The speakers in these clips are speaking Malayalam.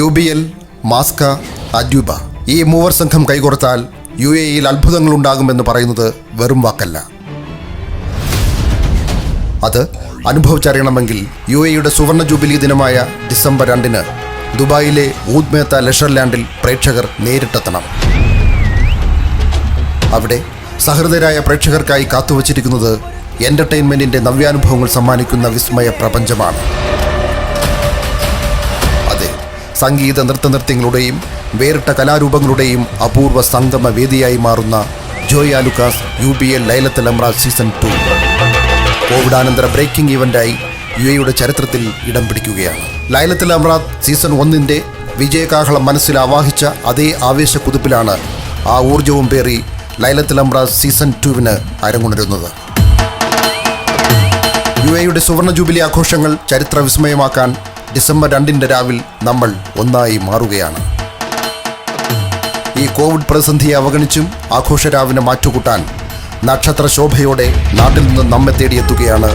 UBL, മാസ്ക, അഡ്യൂബ ഈ മൂവർ സംഘം കൈകോർത്താൽ UAEയിൽ അത്ഭുതങ്ങളുണ്ടാകുമെന്ന് പറയുന്നത് വെറും വാക്കല്ല. അത് അനുഭവിച്ചറിയണമെങ്കിൽ UAEയുടെ സുവർണ ജൂബിലി ദിനമായ ഡിസംബർ 2-ന് ദുബായിലെ ഊദ് മേത്ത ലെഷർ ലാൻഡിൽ പ്രേക്ഷകർ നേരിട്ടെത്തണം. അവിടെ സഹൃദയരായ പ്രേക്ഷകർക്കായി കാത്തുവച്ചിരിക്കുന്നത് എന്റർടൈൻമെന്റിന്റെ നവ്യാനുഭവങ്ങൾ സമ്മാനിക്കുന്ന വിസ്മയ പ്രപഞ്ചമാണ്. അതെ, സംഗീത നൃത്തനൃത്യങ്ങളുടെയും വേറിട്ട കലാരൂപങ്ങളുടെയും അപൂർവ സംഗമ വേദിയായി മാറുന്ന ജോയ ലുക്കാസ് UBL ലൈലത്തുൽ എംറാത്ത് സീസൺ 2 കോവിഡാനന്തര ബ്രേക്കിംഗ് ഇവന്റായി UAEയുടെ ചരിത്രത്തിൽ ഇടം പിടിക്കുകയാണ്. ലൈലത്തുൽ എംറാത്ത് സീസൺ 1-ന്റെ വിജയകാഹളം മനസ്സിൽ ആവാഹിച്ച അതേ ആവേശക്കുതിപ്പിലാണ് ആ ഊർജവും പേറി ലൈലത്തുൽ എംറാത്ത് സീസൺ 2-ന് അരങ്ങുണരുന്നത്. UAEയുടെ സുവർണ ജൂബിലി ആഘോഷങ്ങൾ ചരിത്ര വിസ്മയമാക്കാൻ ഡിസംബർ 2-ന്റെ രാവിൽ നമ്മൾ ഒന്നായി മാറുകയാണ്. ഈ കോവിഡ് പ്രതിസന്ധിയെ അവഗണിച്ചും ആഘോഷരാവിനെ മാറ്റുകൂട്ടാൻ നക്ഷത്ര ശോഭയോടെ നാട്ടിൽ നിന്ന് നമ്മെ തേടിയെത്തുകയാണ്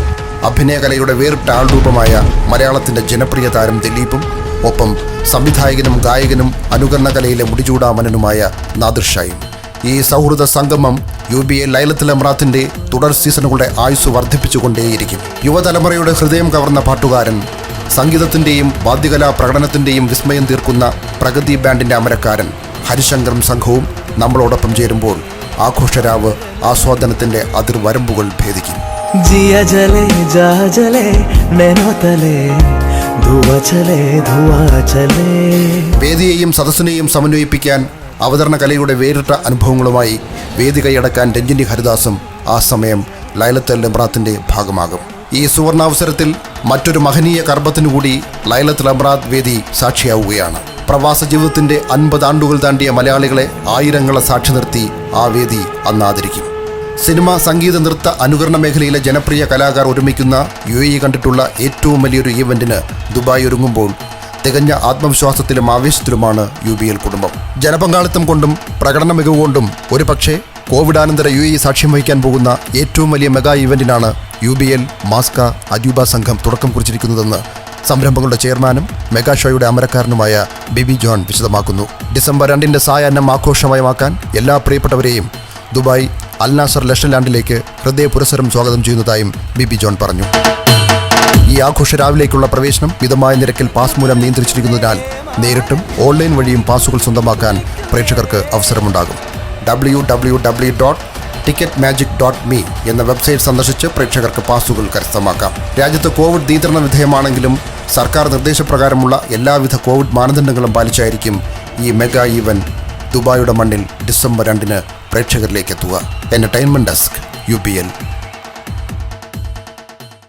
അഭിനയകലയുടെ വേറിട്ട ആൾരൂപമായ മലയാളത്തിന്റെ ജനപ്രിയ താരം ദിലീപും ഒപ്പം സംവിധായകനും ഗായകനും അനുകരണകലയിലെ മുടിചൂടാമനനുമായ നാദിർ ഷായും. ഈ സൗഹൃദ സംഗമം UBL ലൈലത്തുൽ എംറാത്തിന്റെ തുടർ സീസണുകളുടെ ആയുസ് വർദ്ധിപ്പിച്ചുകൊണ്ടേയിരിക്കും. യുവതലമുറയുടെ ഹൃദയം കവർന്ന പാട്ടുകാരൻ, സംഗീതത്തിന്റെയും വാദ്യകലാ പ്രകടനത്തിന്റെയും വിസ്മയം തീർക്കുന്ന പ്രഗതി ബാൻഡിന്റെ അമരക്കാരൻ ഹരിശങ്കറും സംഘവും നമ്മളോടൊപ്പം ചേരുമ്പോൾ ആഘോഷരാവ് ആസ്വാദനത്തിന്റെ അതിർവരമ്പുകൾ ഭേദിക്കും. വേദിയെയും സദസ്സിനെയും സമന്വയിപ്പിക്കാൻ അവതരണ കലയുടെ വേറിട്ട അനുഭവങ്ങളുമായി വേദി കൈയടക്കാൻ രഞ്ജിനി ഹരിദാസും ആ സമയം ലൈലത്തുൽ എംറാത്തിന്റെ ഭാഗമാകും. ഈ സുവർണാവസരത്തിൽ മറ്റൊരു മഹനീയ കർമ്മത്തിനുകൂടി ലൈലത്തുൽ എംറാത്ത് വേദി സാക്ഷിയാവുകയാണ്. പ്രവാസ ജീവിതത്തിന്റെ 50 ആണ്ടുകൾ താണ്ടിയ മലയാളികളെ ആയിരങ്ങളെ സാക്ഷി നിർത്തി ആ വേദി അന്ന് ആദരിക്കും. സിനിമ, സംഗീത, നൃത്ത, അനുകരണ മേഖലയിലെ ജനപ്രിയ കലാകാർ ഒരുമിക്കുന്ന UAE കണ്ടിട്ടുള്ള ഏറ്റവും വലിയൊരു ഈവന്റിന് ദുബായ് ഒരുങ്ങുമ്പോൾ തികഞ്ഞ ആത്മവിശ്വാസത്തിലും ആവേശത്തിലുമാണ് UBL കുടുംബം. ജനപങ്കാളിത്തം കൊണ്ടും പ്രകടന മികവ് കൊണ്ടും ഒരു പക്ഷേ കോവിഡാനന്തര UAE സാക്ഷ്യം വഹിക്കാൻ പോകുന്ന ഏറ്റവും വലിയ മെഗാ ഇവന്റിനാണ് UBL, മാസ്ക, അഡ്യൂബ സംഘം തുടക്കം കുറിച്ചിരിക്കുന്നതെന്ന് സംരംഭങ്ങളുടെ ചെയർമാനും മെഗാ ഷോയുടെ അമരക്കാരനുമായ ബിബി ജോൺ വിശദമാക്കുന്നു. ഡിസംബർ 2-ന്റെ സായാഹ്നം ആഘോഷമയമാക്കാൻ എല്ലാ പ്രിയപ്പെട്ടവരെയും ദുബായ് അൽ നാസർ ലെഷർ ലാൻഡിലേക്ക് ഹൃദയപുരസ്സരം സ്വാഗതം ചെയ്യുന്നതായും ബിബി ജോൺ പറഞ്ഞു. ഈ ആഘോഷരാവിലേക്കുള്ള പ്രവേശനം മിതമായ നിരക്കിൽ പാസ് മൂലം നിയന്ത്രിച്ചിരിക്കുന്നതിനാൽ നേരിട്ടും ഓൺലൈൻ വഴിയും പാസുകൾ സ്വന്തമാക്കാൻ പ്രേക്ഷകർക്ക് അവസരമുണ്ടാകും. www.ticketmagic.me എന്ന വെബ്സൈറ്റ് സന്ദർശിച്ച് പ്രേക്ഷകർക്ക് പാസുകൾ കരസ്ഥമാക്കാം. രാജ്യത്ത് കോവിഡ് നിയന്ത്രണ വിധേയമാണെങ്കിലും സർക്കാർ നിർദ്ദേശപ്രകാരമുള്ള എല്ലാവിധ കോവിഡ് മാനദണ്ഡങ്ങളും പാലിച്ചായിരിക്കും ഈ മെഗാ ഈവന്റ് ദുബായിയുടെ മണ്ണിൽ ഡിസംബർ 2-ന് പ്രേക്ഷകരിലേക്ക് എത്തുക. Entertainment desk, UBL.